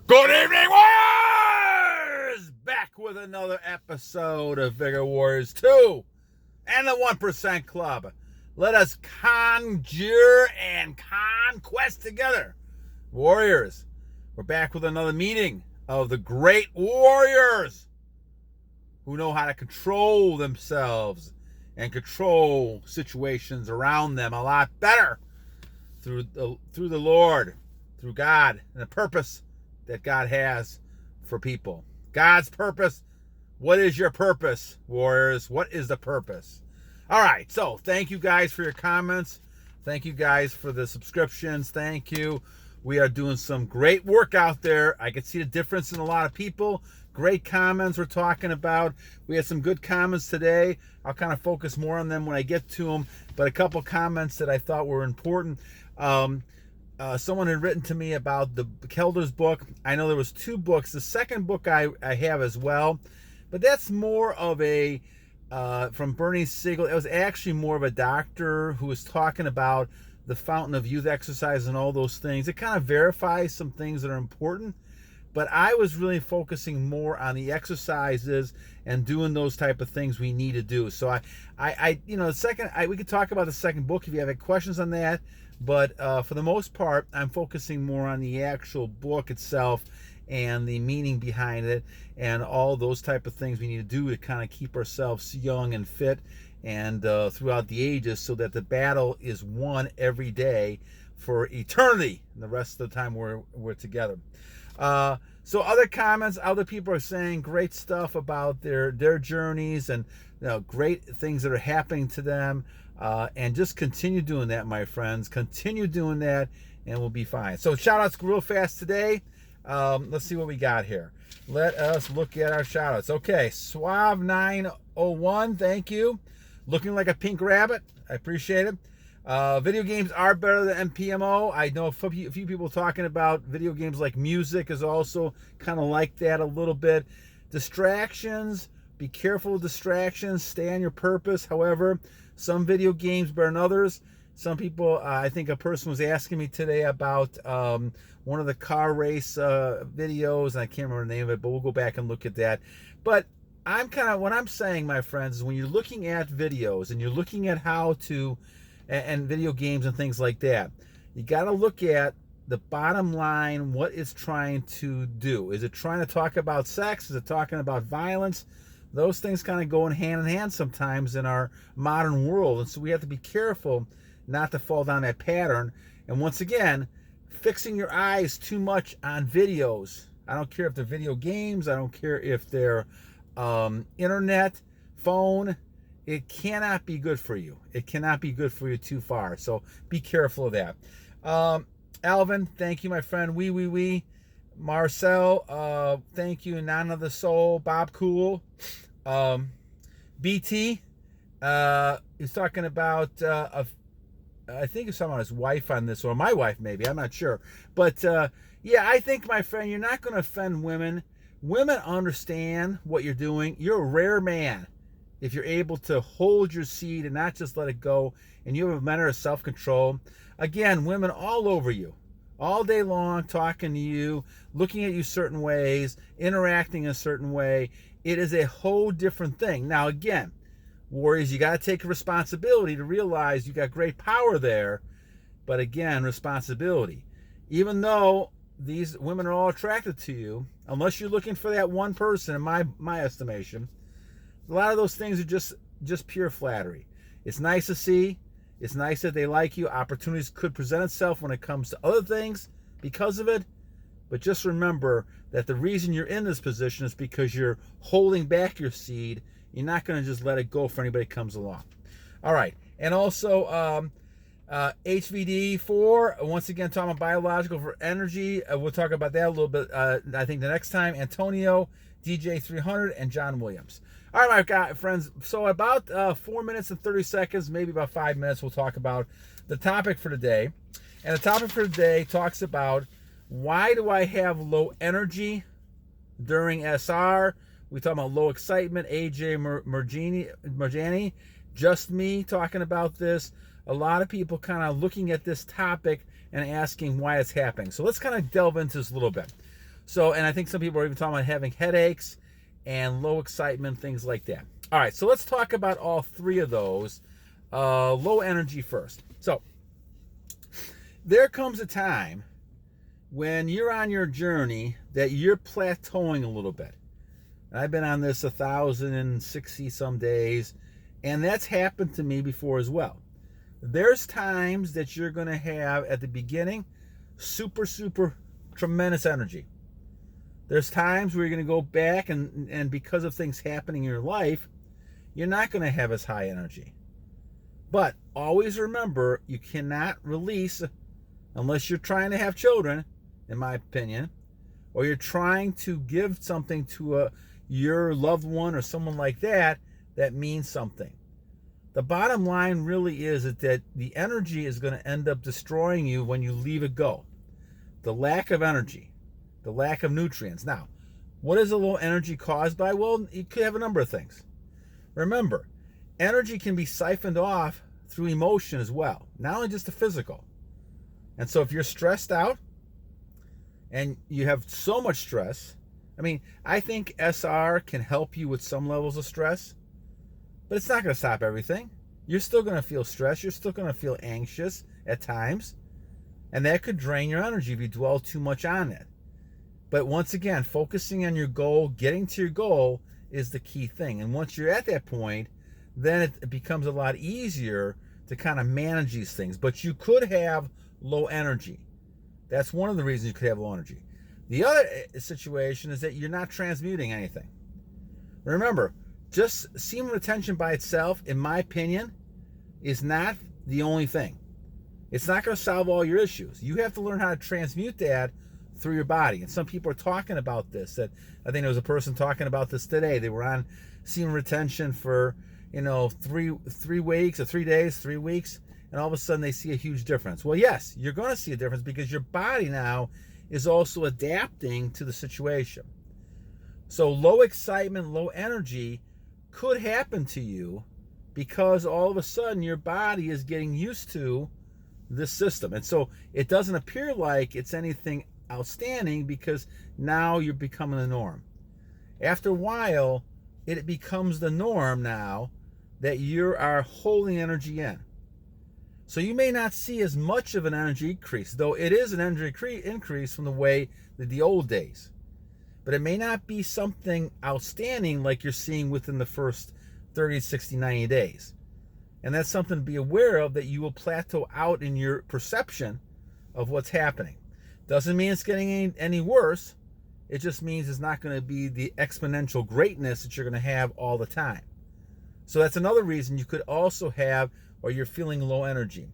Good evening, Warriors! Back with another episode of Vigor Warriors 2 and the 1% Club. Let us conjure and conquest together. Warriors, we're back with another meeting of the great warriors who know how to control themselves and control situations around them a lot better through the Lord, through God, and the purpose that God has for people. God's purpose. What is your purpose, warriors? What is the purpose? All right, so thank you guys for your comments. Thank you guys for the subscriptions. Thank you. We are doing some great work out there. I can see the difference in a lot of people. Great comments we're talking about. We had some good comments today. I'll kind of focus more on them when I get to them, but a couple comments that I thought were important. Someone had written to me about the Kelder's book. I know there was two books. The second book I have as well, but that's more of a from Bernie Siegel. It was actually more of a doctor who was talking about the fountain of youth exercise and all those things. It kind of verifies some things that are important, but I was really focusing more on the exercises and doing those type of things we need to do. So we could talk about the second book if you have any questions on that. But for the most part, I'm focusing more on the actual book itself and the meaning behind it and all those type of things we need to do to kind of keep ourselves young and fit and throughout the ages, so that the battle is won every day for eternity and the rest of the time we're together. So other comments, other people are saying great stuff about their journeys and great things that are happening to them. And just continue doing that, my friends. Continue doing that, and we'll be fine. So shout-outs real fast today. Let's see what we got here. Let us look at our shout-outs. Okay, Suave 901, thank you. Looking like a pink rabbit. I appreciate it. Video games are better than MPMO. I know a few people talking about video games like music is also kind of like that a little bit. Distractions, be careful of distractions. Stay on your purpose. However, some video games better than others. Some people, I think a person was asking me today about one of the car race videos, and I can't remember the name of it, but we'll go back and look at that. But what I'm saying, my friends, is when you're looking at videos and you're looking at how to, and video games and things like that, you got to look at the bottom line, what it's trying to do. Is it trying to talk about sex? Is it talking about violence? Those things kind of go in hand sometimes in our modern world. And so we have to be careful not to fall down that pattern. And once again, fixing your eyes too much on videos. I don't care if they're video games. I don't care if they're internet, phone. It cannot be good for you. It cannot be good for you too far. So be careful of that. Alvin, thank you, my friend. We. Marcel, thank you. None of the Soul. Bobcool. BT, he's talking about, I think he's talking about his wife on this, or my wife maybe, I'm not sure. But yeah, I think, my friend, you're not going to offend women. Women understand what you're doing. You're a rare man if you're able to hold your seed and not just let it go, and you have a manner of self-control. Again, women all over you, all day long, talking to you, looking at you certain ways, interacting a certain way. It is a whole different thing. Now, again, warriors, you got to take responsibility to realize you got great power there. But again, responsibility. Even though these women are all attracted to you, unless you're looking for that one person, in my estimation, a lot of those things are just pure flattery. It's nice to see. It's nice that they like you. Opportunities could present itself when it comes to other things because of it. But just remember that the reason you're in this position is because you're holding back your seed. You're not going to just let it go for anybody that comes along. All right. And also HVD4, once again, talking about biological for energy. We'll talk about that a little bit, I think, the next time. Antonio, DJ300, and John Williams. All right, my friends. So about 4 minutes and 30 seconds, maybe about 5 minutes, we'll talk about the topic for today. And the topic for today talks about, why do I have low energy during SR? We talk about low excitement. AJ Murjani, just me talking about this. A lot of people kind of looking at this topic and asking why it's happening. So let's kind of delve into this a little bit. So, and I think some people are even talking about having headaches and low excitement, things like that. All right, so let's talk about all three of those. Low energy first. So, there comes a time when you're on your journey that you're plateauing a little bit. And I've been on this 1,060 some days, and that's happened to me before as well. There's times that you're going to have at the beginning super tremendous energy. There's times where you're going to go back and because of things happening in your life, you're not going to have as high energy. But always remember, you cannot release, unless you're trying to have children, in my opinion, or you're trying to give something to your loved one or someone like that, that means something. The bottom line really is that the energy is going to end up destroying you when you leave it go. The lack of energy, the lack of nutrients. Now, what is a low energy caused by? Well, it could have a number of things. Remember, energy can be siphoned off through emotion as well, not only just the physical. And so if you're stressed out and you have so much stress, I mean, I think SR can help you with some levels of stress, but it's not going to stop everything. You're still going to feel stressed. You're still going to feel anxious at times. And that could drain your energy if you dwell too much on it. But once again, focusing on your goal, getting to your goal is the key thing. And once you're at that point, then it becomes a lot easier to kind of manage these things. But you could have low energy. That's one of the reasons you could have low energy. The other situation is that you're not transmuting anything. Remember, just semen retention by itself, in my opinion, is not the only thing. It's not going to solve all your issues. You have to learn how to transmute that through your body. And some people are talking about this. That I think there was a person talking about this today. They were on semen retention for 3 weeks or 3 days, 3 weeks, and all of a sudden they see a huge difference. Well, yes, you're going to see a difference because your body now is also adapting to the situation. So low excitement, low energy could happen to you because all of a sudden your body is getting used to this system. And so it doesn't appear like it's anything outstanding because now you're becoming the norm. After a while, it becomes the norm now that you are holding energy in. So you may not see as much of an energy increase, though it is an energy increase from the way that the old days. But it may not be something outstanding like you're seeing within the first 30, 60, 90 days. And that's something to be aware of, that you will plateau out in your perception of what's happening. Doesn't mean it's getting any worse. It just means it's not going to be the exponential greatness that you're going to have all the time. So that's another reason you could also have, or you're feeling low energy.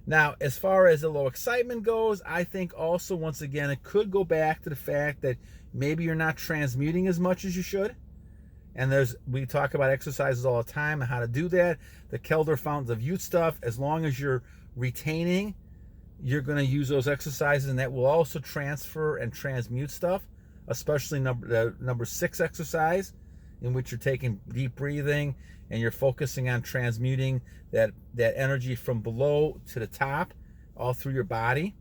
Now, as far as the low excitement goes, I think also, once again, it could go back to the fact that maybe you're not transmuting as much as you should. And we talk about exercises all the time and how to do that. The Kelder Fountains of Youth stuff, as long as you're retaining, you're going to use those exercises, and that will also transfer and transmute stuff, especially number 6 exercise, in which you're taking deep breathing and you're focusing on transmuting that energy from below to the top all through your body.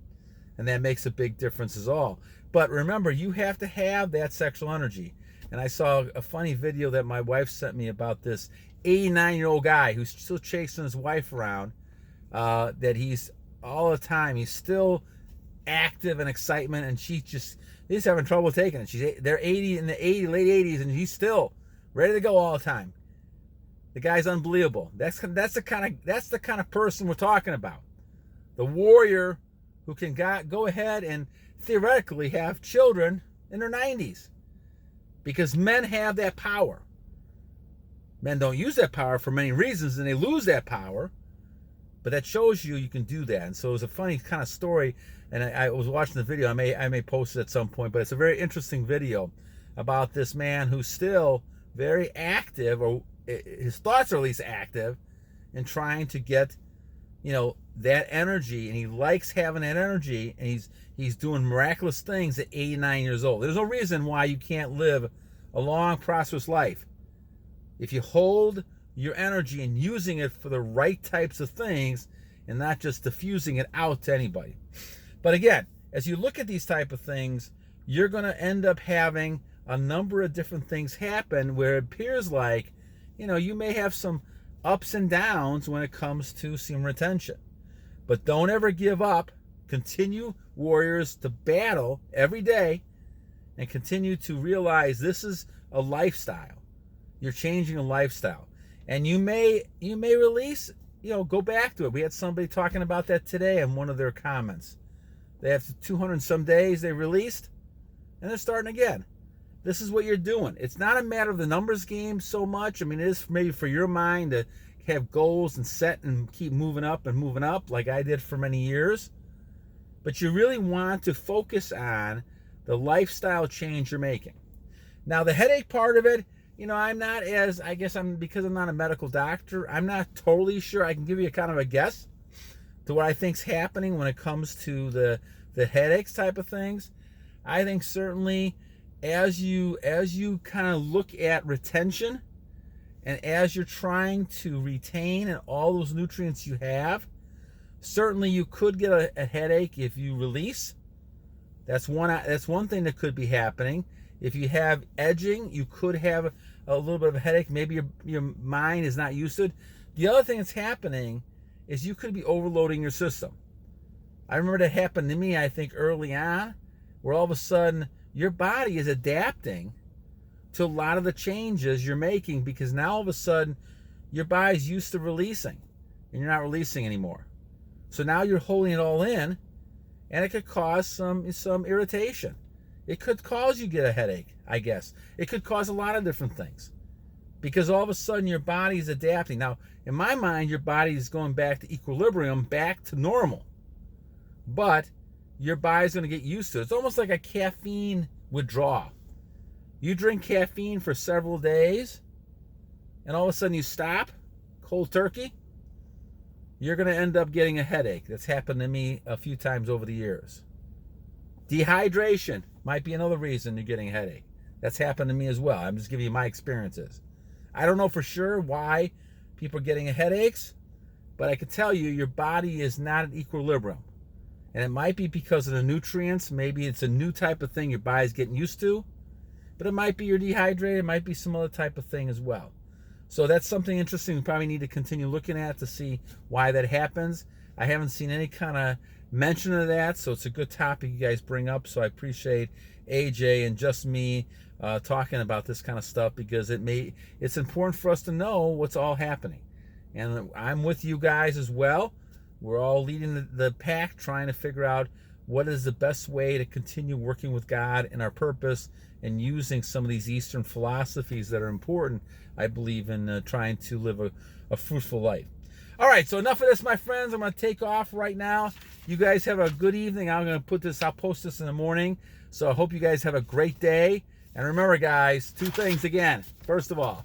And that makes a big difference as all. But remember, you have to have that sexual energy. And I saw a funny video that my wife sent me about this 89-year-old guy who's still chasing his wife around, that he's all the time, he's still active and excitement, and he's having trouble taking it. They're 80 in the late 80s, and he's still ready to go all the time. The guy's unbelievable. That's the kind of person we're talking about. The warrior who can go ahead and theoretically have children in their 90s. Because men have that power. Men don't use that power for many reasons, and they lose that power. But that shows you can do that. And so it was a funny kind of story. And I was watching the video. I may post it at some point. But it's a very interesting video about this man who's still very active, or his thoughts are at least active, in trying to get, that energy. And he likes having that energy. And he's doing miraculous things at 89 years old. There's no reason why you can't live a long, prosperous life if you hold your energy and using it for the right types of things and not just diffusing it out to anybody. But again, as you look at these type of things, you're going to end up having a number of different things happen where it appears like, you may have some ups and downs when it comes to semen retention. But don't ever give up. Continue, warriors, to battle every day and continue to realize this is a lifestyle. You're changing a lifestyle. And you may release, go back to it. We had somebody talking about that today in one of their comments. They have 200 and some days they released, and they're starting again. This is what you're doing. It's not a matter of the numbers game so much. I mean, it is maybe for your mind to have goals and set and keep moving up like I did for many years. But you really want to focus on the lifestyle change you're making. Now, the headache part of it, I'm not because I'm not a medical doctor, I'm not totally sure. I can give you a kind of a guess to what I think's happening when it comes to the headaches type of things. I think certainly as you kind of look at retention and as you're trying to retain and all those nutrients you have, certainly you could get a headache if you release. That's one thing that could be happening. If you have edging, you could have a little bit of a headache. Maybe your mind is not used to it. The other thing that's happening is you could be overloading your system. I remember that happened to me, I think, early on, where all of a sudden your body is adapting to a lot of the changes you're making because now all of a sudden your body's used to releasing and you're not releasing anymore. So now you're holding it all in, and it could cause some irritation. It could cause you to get a headache, I guess. It could cause a lot of different things because all of a sudden your body's adapting. Now, in my mind, your body is going back to equilibrium, back to normal. But your body's going to get used to it. It's almost like a caffeine withdrawal. You drink caffeine for several days, and all of a sudden you stop, cold turkey, you're going to end up getting a headache. That's happened to me a few times over the years. Dehydration might be another reason you're getting a headache. That's happened to me as well. I'm just giving you my experiences. I don't know for sure why people are getting headaches, but I can tell you your body is not at equilibrium. And it might be because of the nutrients. Maybe it's a new type of thing your body's getting used to. But it might be you're dehydrated. It might be some other type of thing as well. So that's something interesting we probably need to continue looking at to see why that happens. I haven't seen any kind of mention of that, so it's a good topic you guys bring up. So I appreciate AJ and just me talking about this kind of stuff because it's important for us to know what's all happening. And I'm with you guys as well. We're all leading the pack, trying to figure out what is the best way to continue working with God and our purpose and using some of these Eastern philosophies that are important, I believe, in trying to live a fruitful life. All right, so enough of this, my friends. I'm going to take off right now. You guys have a good evening. I'll post this in the morning. So I hope you guys have a great day. And remember, guys, 2 things again. First of all,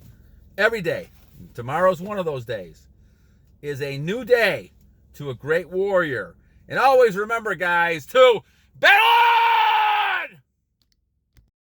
every day, tomorrow's one of those days, is a new day to a great warrior. And always remember, guys, to battle!